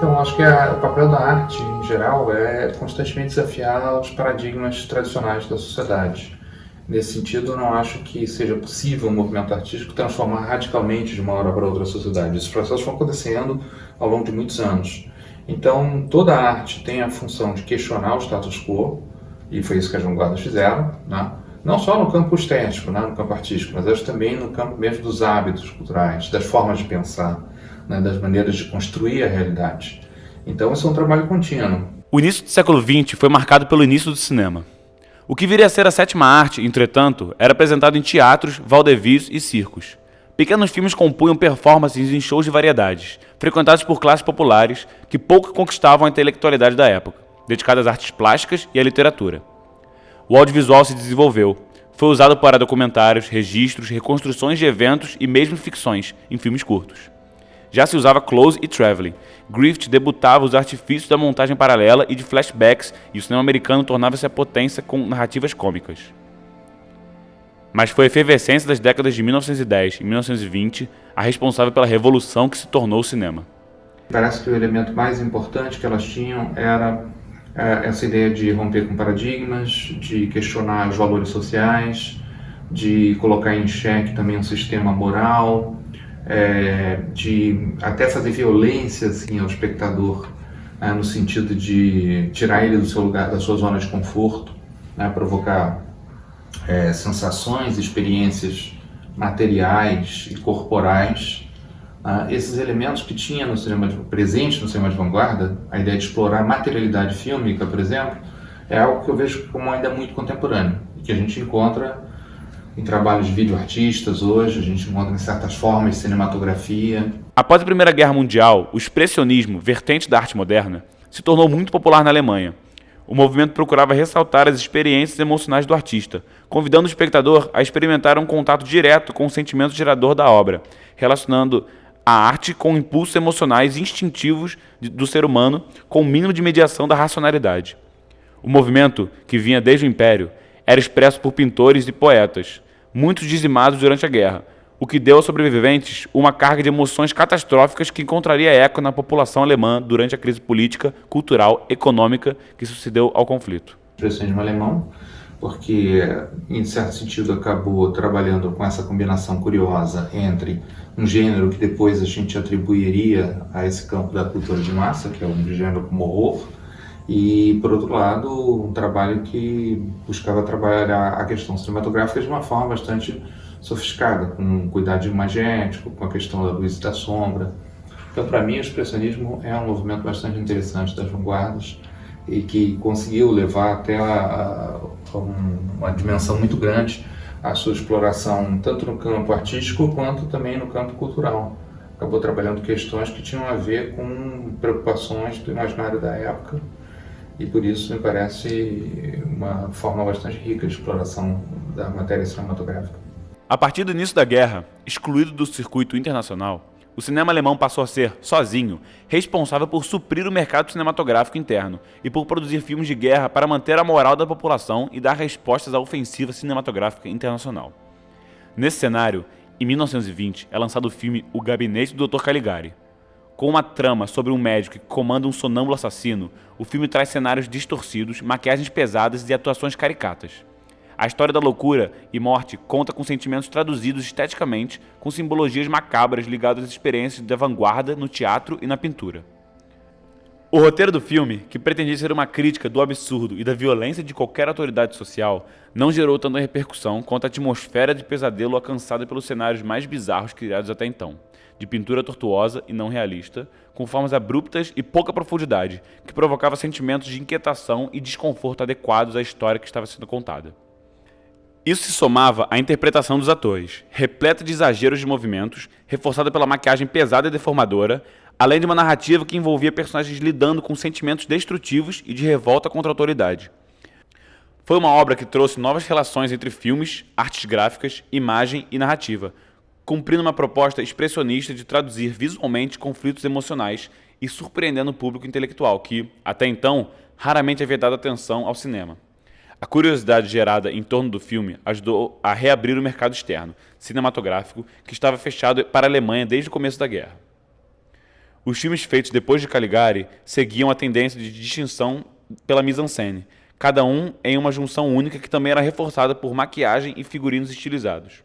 Então, acho que o papel da arte, em geral, é constantemente desafiar os paradigmas tradicionais da sociedade. Nesse sentido, eu não acho que seja possível um movimento artístico transformar radicalmente de uma hora para outra a sociedade. Esses processos vão acontecendo ao longo de muitos anos. Então, toda a arte tem a função de questionar o status quo, e foi isso que as vanguardas fizeram, né? Não só no campo estético, né, no campo artístico, mas acho também no campo mesmo dos hábitos culturais, das formas de pensar, né, das maneiras de construir a realidade. Então, isso é um trabalho contínuo. O início do século XX foi marcado pelo início do cinema. O que viria a ser a sétima arte, entretanto, era apresentado em teatros, vaudevilles e circos. Pequenos filmes compunham performances em shows de variedades, frequentados por classes populares que pouco conquistavam a intelectualidade da época, dedicadas às artes plásticas e à literatura. O audiovisual se desenvolveu. Foi usado para documentários, registros, reconstruções de eventos e mesmo ficções, em filmes curtos. Já se usava close e traveling. Griffith debutava os artifícios da montagem paralela e de flashbacks, e o cinema americano tornava-se a potência com narrativas cômicas. Mas foi a efervescência das décadas de 1910 e 1920 a responsável pela revolução que se tornou o cinema. Parece que o elemento mais importante que elas tinham era essa ideia de romper com paradigmas, de questionar os valores sociais, de colocar em xeque também um sistema moral, de até fazer violência assim, ao espectador, no sentido de tirar ele do seu lugar, da sua zona de conforto, provocar sensações, experiências materiais e corporais. Esses elementos que tinha no cinema presente no cinema de vanguarda, a ideia de explorar a materialidade fílmica, por exemplo, é algo que eu vejo como ainda muito contemporâneo e que a gente encontra em trabalhos de videoartistas hoje, a gente encontra em certas formas de cinematografia. Após a Primeira Guerra Mundial, o expressionismo, vertente da arte moderna, se tornou muito popular na Alemanha. O movimento procurava ressaltar as experiências emocionais do artista, convidando o espectador a experimentar um contato direto com o sentimento gerador da obra, relacionando a arte com impulsos emocionais instintivos do ser humano com o mínimo de mediação da racionalidade. O movimento, que vinha desde o Império, era expresso por pintores e poetas, muitos dizimados durante a guerra, o que deu aos sobreviventes uma carga de emoções catastróficas que encontraria eco na população alemã durante a crise política, cultural, econômica que sucedeu ao conflito. O expressionismo alemão, porque, em certo sentido, acabou trabalhando com essa combinação curiosa entre um gênero que depois a gente atribuiria a esse campo da cultura de massa, que é um gênero como horror, e, por outro lado, um trabalho que buscava trabalhar a questão cinematográfica de uma forma bastante sofisticada, com um cuidado imagético, com a questão da luz e da sombra. Então, para mim, o expressionismo é um movimento bastante interessante das vanguardas e que conseguiu levar até uma dimensão muito grande a sua exploração, tanto no campo artístico quanto também no campo cultural. Acabou trabalhando questões que tinham a ver com preocupações do imaginário da época e por isso me parece uma forma bastante rica de exploração da matéria cinematográfica. A partir do início da guerra, excluído do circuito internacional, o cinema alemão passou a ser, sozinho, responsável por suprir o mercado cinematográfico interno e por produzir filmes de guerra para manter a moral da população e dar respostas à ofensiva cinematográfica internacional. Nesse cenário, em 1920, é lançado o filme O Gabinete do Dr. Caligari. Com uma trama sobre um médico que comanda um sonâmbulo assassino, o filme traz cenários distorcidos, maquiagens pesadas e atuações caricatas. A história da loucura e morte conta com sentimentos traduzidos esteticamente, com simbologias macabras ligadas às experiências da vanguarda no teatro e na pintura. O roteiro do filme, que pretendia ser uma crítica do absurdo e da violência de qualquer autoridade social, não gerou tanta repercussão quanto a atmosfera de pesadelo alcançada pelos cenários mais bizarros criados até então, de pintura tortuosa e não realista, com formas abruptas e pouca profundidade, que provocava sentimentos de inquietação e desconforto adequados à história que estava sendo contada. Isso se somava à interpretação dos atores, repleta de exageros de movimentos, reforçada pela maquiagem pesada e deformadora, além de uma narrativa que envolvia personagens lidando com sentimentos destrutivos e de revolta contra a autoridade. Foi uma obra que trouxe novas relações entre filmes, artes gráficas, imagem e narrativa, cumprindo uma proposta expressionista de traduzir visualmente conflitos emocionais e surpreendendo o público intelectual que, até então, raramente havia dado atenção ao cinema. A curiosidade gerada em torno do filme ajudou a reabrir o mercado externo, cinematográfico, que estava fechado para a Alemanha desde o começo da guerra. Os filmes feitos depois de Caligari seguiam a tendência de distinção pela mise-en-scène, cada um em uma junção única que também era reforçada por maquiagem e figurinos estilizados.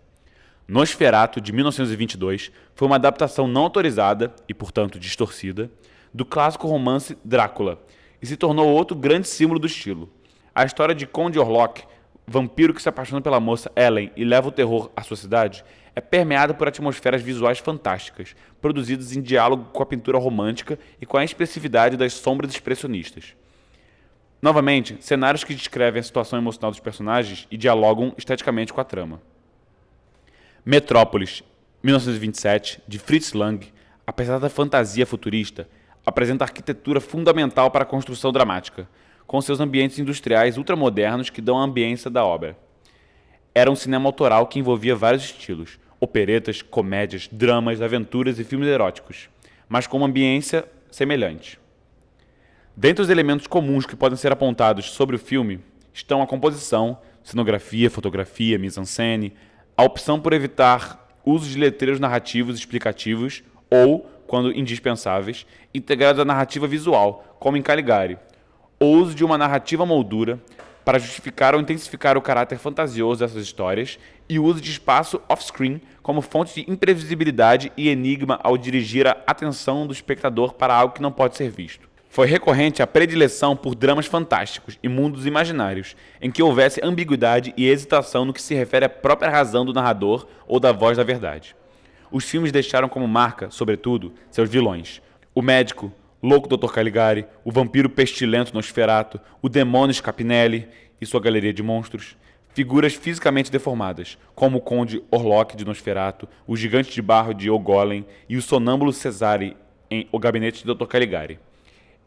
Nosferatu, de 1922, foi uma adaptação não autorizada, e portanto distorcida, do clássico romance Drácula, e se tornou outro grande símbolo do estilo. A história de Conde Orlok, vampiro que se apaixona pela moça Ellen e leva o terror à sua cidade, é permeada por atmosferas visuais fantásticas, produzidas em diálogo com a pintura romântica e com a expressividade das sombras expressionistas. Novamente, cenários que descrevem a situação emocional dos personagens e dialogam esteticamente com a trama. Metrópolis, 1927, de Fritz Lang, apesar da fantasia futurista, apresenta arquitetura fundamental para a construção dramática, com seus ambientes industriais ultramodernos que dão a ambiência da obra. Era um cinema autoral que envolvia vários estilos, operetas, comédias, dramas, aventuras e filmes eróticos, mas com uma ambiência semelhante. Dentre os elementos comuns que podem ser apontados sobre o filme estão a composição, cenografia, fotografia, mise-en-scène, a opção por evitar uso de letreiros narrativos explicativos ou, quando indispensáveis, integrados à narrativa visual, como em Caligari, o uso de uma narrativa moldura para justificar ou intensificar o caráter fantasioso dessas histórias e o uso de espaço off-screen como fonte de imprevisibilidade e enigma ao dirigir a atenção do espectador para algo que não pode ser visto. Foi recorrente a predileção por dramas fantásticos e mundos imaginários, em que houvesse ambiguidade e hesitação no que se refere à própria razão do narrador ou da voz da verdade. Os filmes deixaram como marca, sobretudo, seus vilões. O médico, louco Dr. Caligari, o vampiro pestilento Nosferatu, o demônio Scapinelli e sua galeria de monstros, figuras fisicamente deformadas, como o conde Orlok de Nosferatu, o gigante de barro de O Golem e o sonâmbulo Cesare em O Gabinete de Dr. Caligari.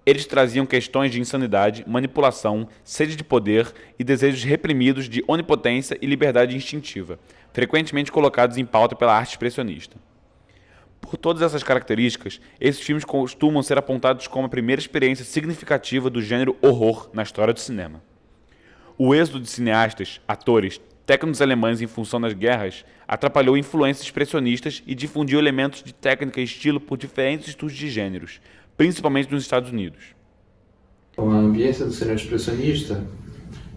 Eles traziam questões de insanidade, manipulação, sede de poder e desejos reprimidos de onipotência e liberdade instintiva, frequentemente colocados em pauta pela arte expressionista. Por todas essas características, esses filmes costumam ser apontados como a primeira experiência significativa do gênero horror na história do cinema. O êxodo de cineastas, atores, técnicos alemães em função das guerras atrapalhou influências expressionistas e difundiu elementos de técnica e estilo por diferentes estudos de gêneros, principalmente nos Estados Unidos. A ambiência do cinema expressionista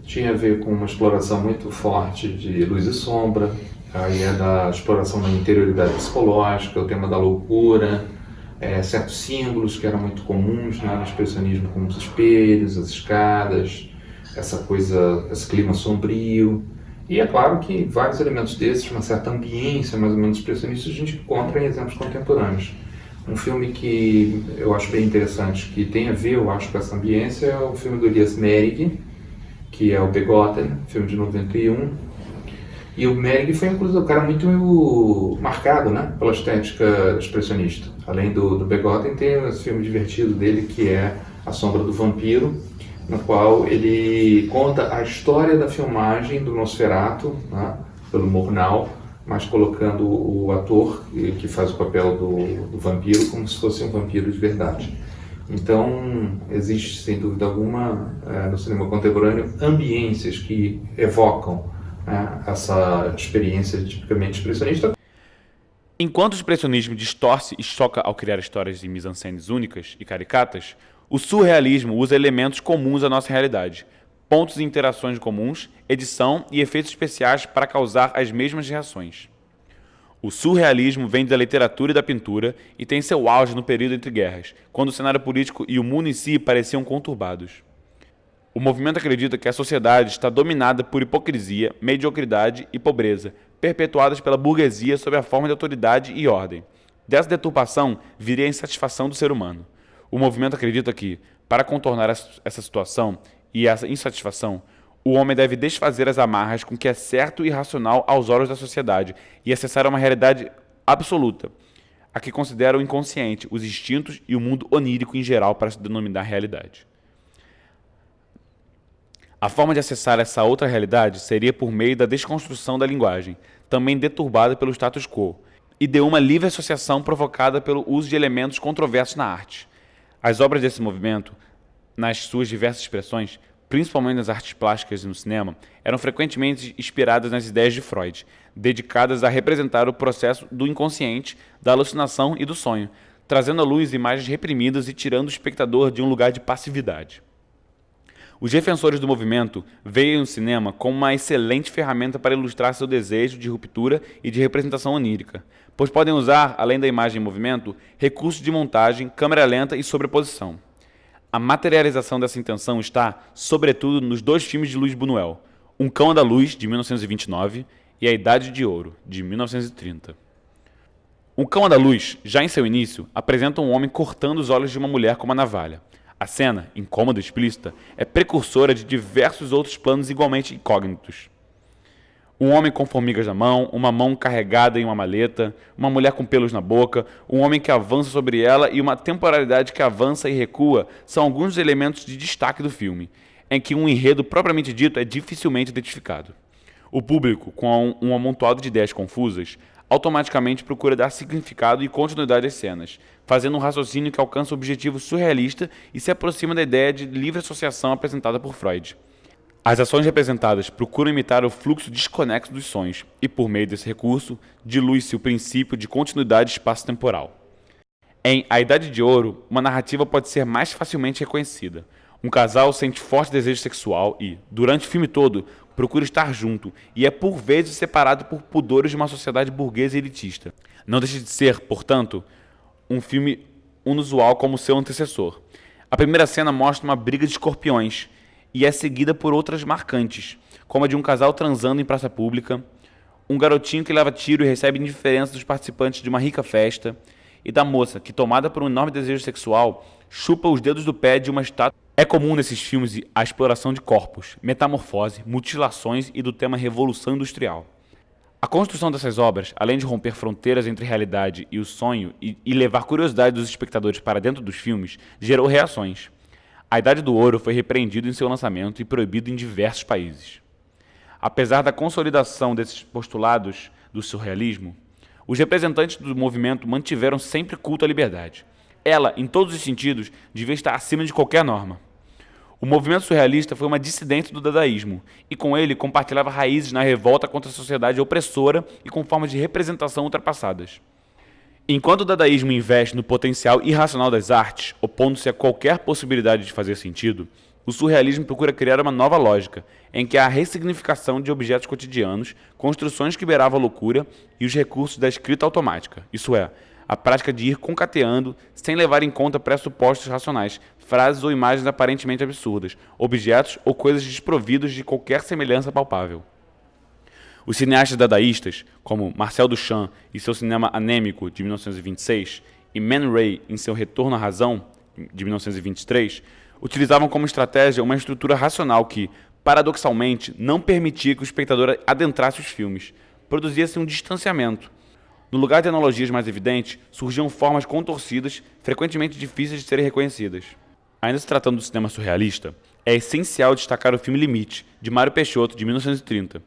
tinha a ver com uma exploração muito forte de luz e sombra, aí é da exploração da interioridade psicológica, o tema da loucura, certos símbolos que eram muito comuns, né, no expressionismo, como os espelhos, as escadas, essa coisa, esse clima sombrio. E é claro que vários elementos desses, uma certa ambiência mais ou menos expressionista, a gente encontra em exemplos contemporâneos. Um filme que eu acho bem interessante, que tem a ver, eu acho, com essa ambiência, é o filme do Elias Merhige, que é o Begotten, filme de 91. E o Merhige foi, inclusive, um cara muito marcado, né, pela estética expressionista. Além do Begotten, tem esse filme divertido dele, que é A Sombra do Vampiro, no qual ele conta a história da filmagem do Nosferatu, né, pelo Murnau, mas colocando o ator que faz o papel do vampiro como se fosse um vampiro de verdade. Então, existe, sem dúvida alguma, no cinema contemporâneo, ambiências que evocam, né, essa experiência tipicamente expressionista. Enquanto o expressionismo distorce e choca ao criar histórias em mise-en-scènes únicas e caricatas, o surrealismo usa elementos comuns à nossa realidade, pontos e interações comuns, edição e efeitos especiais para causar as mesmas reações. O surrealismo vem da literatura e da pintura e tem seu auge no período entre guerras, quando o cenário político e o mundo em si pareciam conturbados. O movimento acredita que a sociedade está dominada por hipocrisia, mediocridade e pobreza, perpetuadas pela burguesia sob a forma de autoridade e ordem. Dessa deturpação viria a insatisfação do ser humano. O movimento acredita que, para contornar essa situação e essa insatisfação, o homem deve desfazer as amarras com que é certo e racional aos olhos da sociedade e acessar uma realidade absoluta, a que considera o inconsciente, os instintos e o mundo onírico em geral para se denominar realidade. A forma de acessar essa outra realidade seria por meio da desconstrução da linguagem, também deturbada pelo status quo, e de uma livre associação provocada pelo uso de elementos controversos na arte. As obras desse movimento, nas suas diversas expressões, principalmente nas artes plásticas e no cinema, eram frequentemente inspiradas nas ideias de Freud, dedicadas a representar o processo do inconsciente, da alucinação e do sonho, trazendo à luz imagens reprimidas e tirando o espectador de um lugar de passividade. Os defensores do movimento veem o cinema como uma excelente ferramenta para ilustrar seu desejo de ruptura e de representação onírica, pois podem usar, além da imagem em movimento, recursos de montagem, câmera lenta e sobreposição. A materialização dessa intenção está, sobretudo, nos dois filmes de Luis Buñuel, Um Cão Andaluz, de 1929, e A Idade de Ouro, de 1930. Um Cão Andaluz, já em seu início, apresenta um homem cortando os olhos de uma mulher com uma navalha. A cena, incômoda e explícita, é precursora de diversos outros planos igualmente incógnitos. Um homem com formigas na mão, uma mão carregada em uma maleta, uma mulher com pelos na boca, um homem que avança sobre ela e uma temporalidade que avança e recua são alguns dos elementos de destaque do filme, em que um enredo propriamente dito é dificilmente identificado. O público, com um amontoado de ideias confusas, automaticamente procura dar significado e continuidade às cenas, fazendo um raciocínio que alcança o objetivo surrealista e se aproxima da ideia de livre associação apresentada por Freud. As ações representadas procuram imitar o fluxo desconexo dos sonhos e, por meio desse recurso, dilui-se o princípio de continuidade espaço-temporal. Em A Idade de Ouro, uma narrativa pode ser mais facilmente reconhecida. Um casal sente forte desejo sexual e, durante o filme todo, procura estar junto e é por vezes separado por pudores de uma sociedade burguesa e elitista. Não deixa de ser, portanto, um filme inusual como seu antecessor. A primeira cena mostra uma briga de escorpiões e é seguida por outras marcantes, como a de um casal transando em praça pública, um garotinho que leva tiro e recebe indiferença dos participantes de uma rica festa, e da moça que, tomada por um enorme desejo sexual, chupa os dedos do pé de uma estátua. É comum nesses filmes a exploração de corpos, metamorfose, mutilações e do tema Revolução Industrial. A construção dessas obras, além de romper fronteiras entre realidade e o sonho e levar curiosidade dos espectadores para dentro dos filmes, gerou reações. A Idade do Ouro foi repreendido em seu lançamento e proibido em diversos países. Apesar da consolidação desses postulados do surrealismo, os representantes do movimento mantiveram sempre culto à liberdade. Ela, em todos os sentidos, devia estar acima de qualquer norma. O movimento surrealista foi uma dissidência do dadaísmo, e com ele compartilhava raízes na revolta contra a sociedade opressora e com formas de representação ultrapassadas. Enquanto o dadaísmo investe no potencial irracional das artes, opondo-se a qualquer possibilidade de fazer sentido, o surrealismo procura criar uma nova lógica, em que há a ressignificação de objetos cotidianos, construções que beiravam a loucura e os recursos da escrita automática, isso é, a prática de ir concateando, sem levar em conta pressupostos racionais, frases ou imagens aparentemente absurdas, objetos ou coisas desprovidos de qualquer semelhança palpável. Os cineastas dadaístas, como Marcel Duchamp e seu cinema anêmico, de 1926, e Man Ray em seu Retorno à Razão, de 1923, utilizavam como estratégia uma estrutura racional que, paradoxalmente, não permitia que o espectador adentrasse os filmes. Produzia-se um distanciamento. No lugar de analogias mais evidentes, surgiam formas contorcidas, frequentemente difíceis de serem reconhecidas. Ainda se tratando do cinema surrealista, é essencial destacar o filme Limite, de Mário Peixoto, de 1930.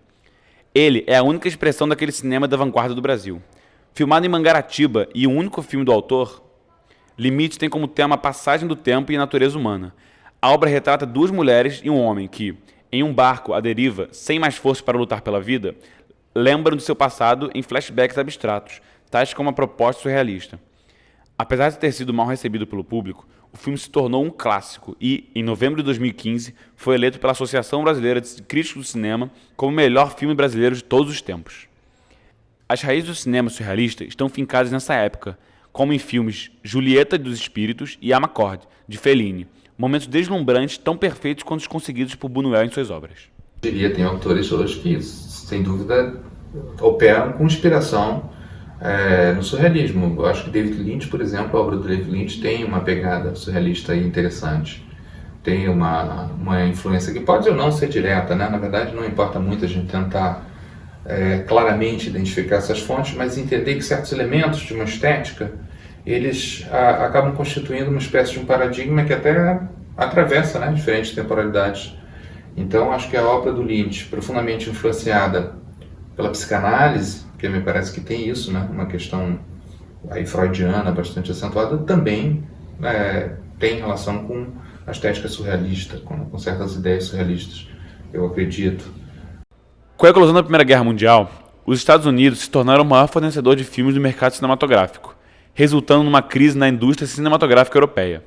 Ele é a única expressão daquele cinema da vanguarda do Brasil. Filmado em Mangaratiba e o único filme do autor, Limite tem como tema a passagem do tempo e a natureza humana. A obra retrata duas mulheres e um homem que, em um barco à deriva, sem mais força para lutar pela vida, lembram do seu passado em flashbacks abstratos, tais como a proposta surrealista. Apesar de ter sido mal recebido pelo público, o filme se tornou um clássico e, em novembro de 2015, foi eleito pela Associação Brasileira de Críticos do Cinema como o melhor filme brasileiro de todos os tempos. As raízes do cinema surrealista estão fincadas nessa época, como em filmes Julieta dos Espíritos e Amarcord, de Fellini, momentos deslumbrantes tão perfeitos quanto os conseguidos por Buñuel em suas obras. Eu diria, tem autores hoje que, sem dúvida, operam com inspiração no surrealismo. Eu acho que David Lynch, por exemplo, a obra do David Lynch tem uma pegada surrealista interessante. Tem uma influência que pode ou não ser direta, né? Na verdade, não importa muito a gente tentar claramente identificar essas fontes, mas entender que certos elementos de uma estética eles acabam constituindo uma espécie de um paradigma que até atravessa, né, diferentes temporalidades. Então, acho que a obra do Lynch, profundamente influenciada pela psicanálise, que me parece que tem isso, né, uma questão aí freudiana bastante acentuada, também tem relação com a estética surrealista, com certas ideias surrealistas, eu acredito. Com a eclosão da Primeira Guerra Mundial, os Estados Unidos se tornaram o maior fornecedor de filmes do mercado cinematográfico. resultando numa crise na indústria cinematográfica europeia.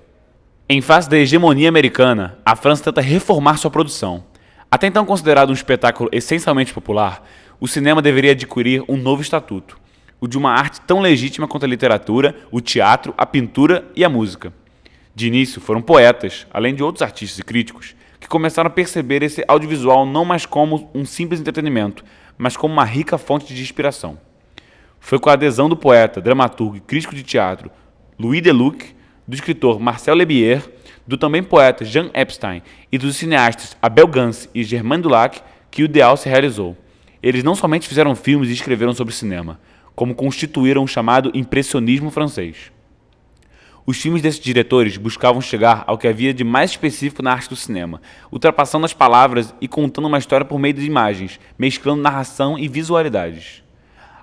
Em face da hegemonia americana, a França tenta reformar sua produção. Até então considerado um espetáculo essencialmente popular, o cinema deveria adquirir um novo estatuto, o de uma arte tão legítima quanto a literatura, o teatro, a pintura e a música. De início, foram poetas, além de outros artistas e críticos, que começaram a perceber esse audiovisual não mais como um simples entretenimento, mas como uma rica fonte de inspiração. Foi com a adesão do poeta, dramaturgo e crítico de teatro Louis Deluc, do escritor Marcel Lebier, do também poeta Jean Epstein e dos cineastas Abel Gance e Germain Dulac que o ideal se realizou. Eles não somente fizeram filmes e escreveram sobre cinema, como constituíram o chamado impressionismo francês. Os filmes desses diretores buscavam chegar ao que havia de mais específico na arte do cinema, ultrapassando as palavras e contando uma história por meio de imagens, mesclando narração e visualidades.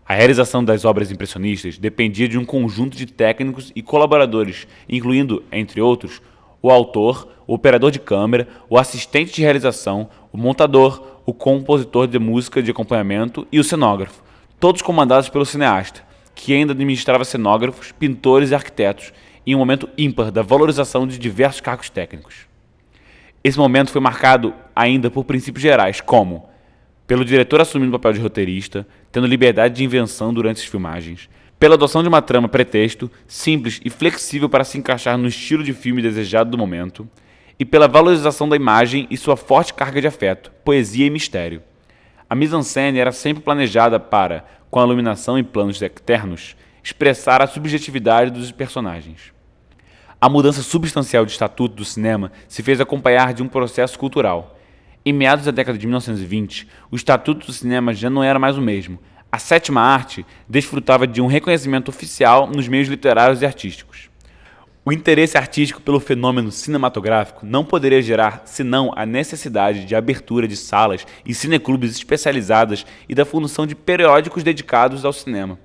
A realização das obras impressionistas dependia de um conjunto de técnicos e colaboradores, incluindo, entre outros, o autor, o operador de câmera, o assistente de realização, o montador, o compositor de música de acompanhamento e o cenógrafo, todos comandados pelo cineasta, que ainda administrava cenógrafos, pintores e arquitetos, em um momento ímpar da valorização de diversos cargos técnicos. Esse momento foi marcado ainda por princípios gerais, como pelo diretor assumindo o papel de roteirista, tendo liberdade de invenção durante as filmagens, pela adoção de uma trama pretexto, simples e flexível para se encaixar no estilo de filme desejado do momento, e pela valorização da imagem e sua forte carga de afeto, poesia e mistério. A mise-en-scène era sempre planejada para, com a iluminação e planos externos, expressar a subjetividade dos personagens. A mudança substancial de estatuto do cinema se fez acompanhar de um processo cultural. Em meados da década de 1920, o estatuto do cinema já não era mais o mesmo. A sétima arte desfrutava de um reconhecimento oficial nos meios literários e artísticos. O interesse artístico pelo fenômeno cinematográfico não poderia gerar senão a necessidade de abertura de salas e cineclubes especializadas e da fundação de periódicos dedicados ao cinema.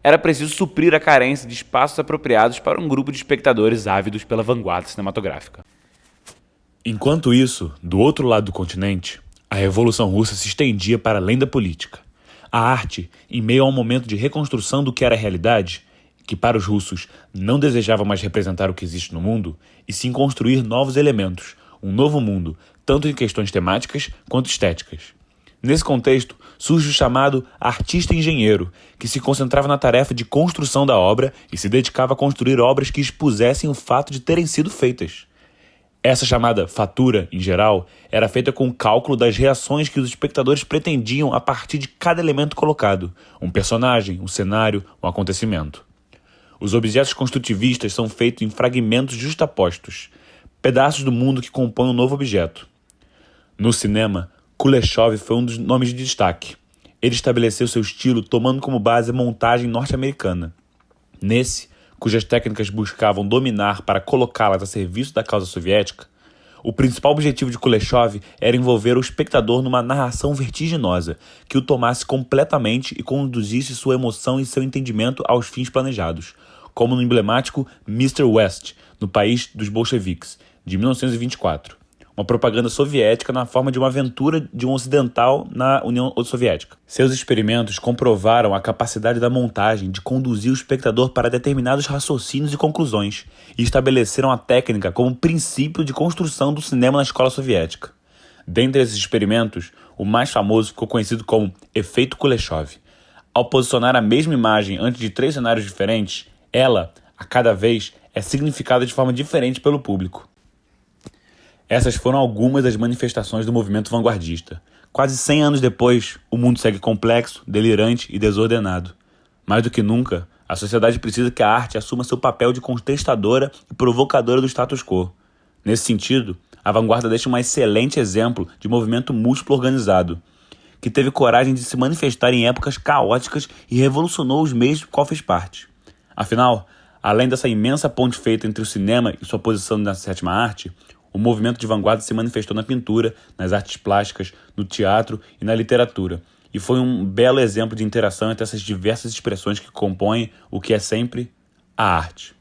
Era preciso suprir a carência de espaços apropriados para um grupo de espectadores ávidos pela vanguarda cinematográfica. Enquanto isso, do outro lado do continente, a Revolução Russa se estendia para além da política. A arte, em meio a um momento de reconstrução do que era a realidade, que para os russos não desejava mais representar o que existe no mundo, e sim construir novos elementos, um novo mundo, tanto em questões temáticas quanto estéticas. Nesse contexto, surge o chamado artista-engenheiro, que se concentrava na tarefa de construção da obra e se dedicava a construir obras que expusessem o fato de terem sido feitas. Essa chamada fatura, em geral, era feita com o cálculo das reações que os espectadores pretendiam a partir de cada elemento colocado, um personagem, um cenário, um acontecimento. Os objetos construtivistas são feitos em fragmentos justapostos, pedaços do mundo que compõem um novo objeto. No cinema, Kuleshov foi um dos nomes de destaque. Ele estabeleceu seu estilo tomando como base a montagem norte-americana. Nesse, cujas técnicas buscavam dominar para colocá-las a serviço da causa soviética, o principal objetivo de Kuleshov era envolver o espectador numa narração vertiginosa, que o tomasse completamente e conduzisse sua emoção e seu entendimento aos fins planejados, como no emblemático Mr. West, no país dos bolcheviques, de 1924. Uma propaganda soviética na forma de uma aventura de um ocidental na União Soviética. Seus experimentos comprovaram a capacidade da montagem de conduzir o espectador para determinados raciocínios e conclusões, e estabeleceram a técnica como princípio de construção do cinema na escola soviética. Dentre esses experimentos, o mais famoso ficou conhecido como efeito Kuleshov. Ao posicionar a mesma imagem antes de 3 cenários diferentes, ela, a cada vez, é significada de forma diferente pelo público. Essas foram algumas das manifestações do movimento vanguardista. Quase 100 anos depois, o mundo segue complexo, delirante e desordenado. Mais do que nunca, a sociedade precisa que a arte assuma seu papel de contestadora e provocadora do status quo. Nesse sentido, a vanguarda deixa um excelente exemplo de movimento múltiplo organizado, que teve coragem de se manifestar em épocas caóticas e revolucionou os meios do qual fez parte. Afinal, além dessa imensa ponte feita entre o cinema e sua posição na sétima arte, o movimento de vanguarda se manifestou na pintura, nas artes plásticas, no teatro e na literatura, e foi um belo exemplo de interação entre essas diversas expressões que compõem o que é sempre a arte.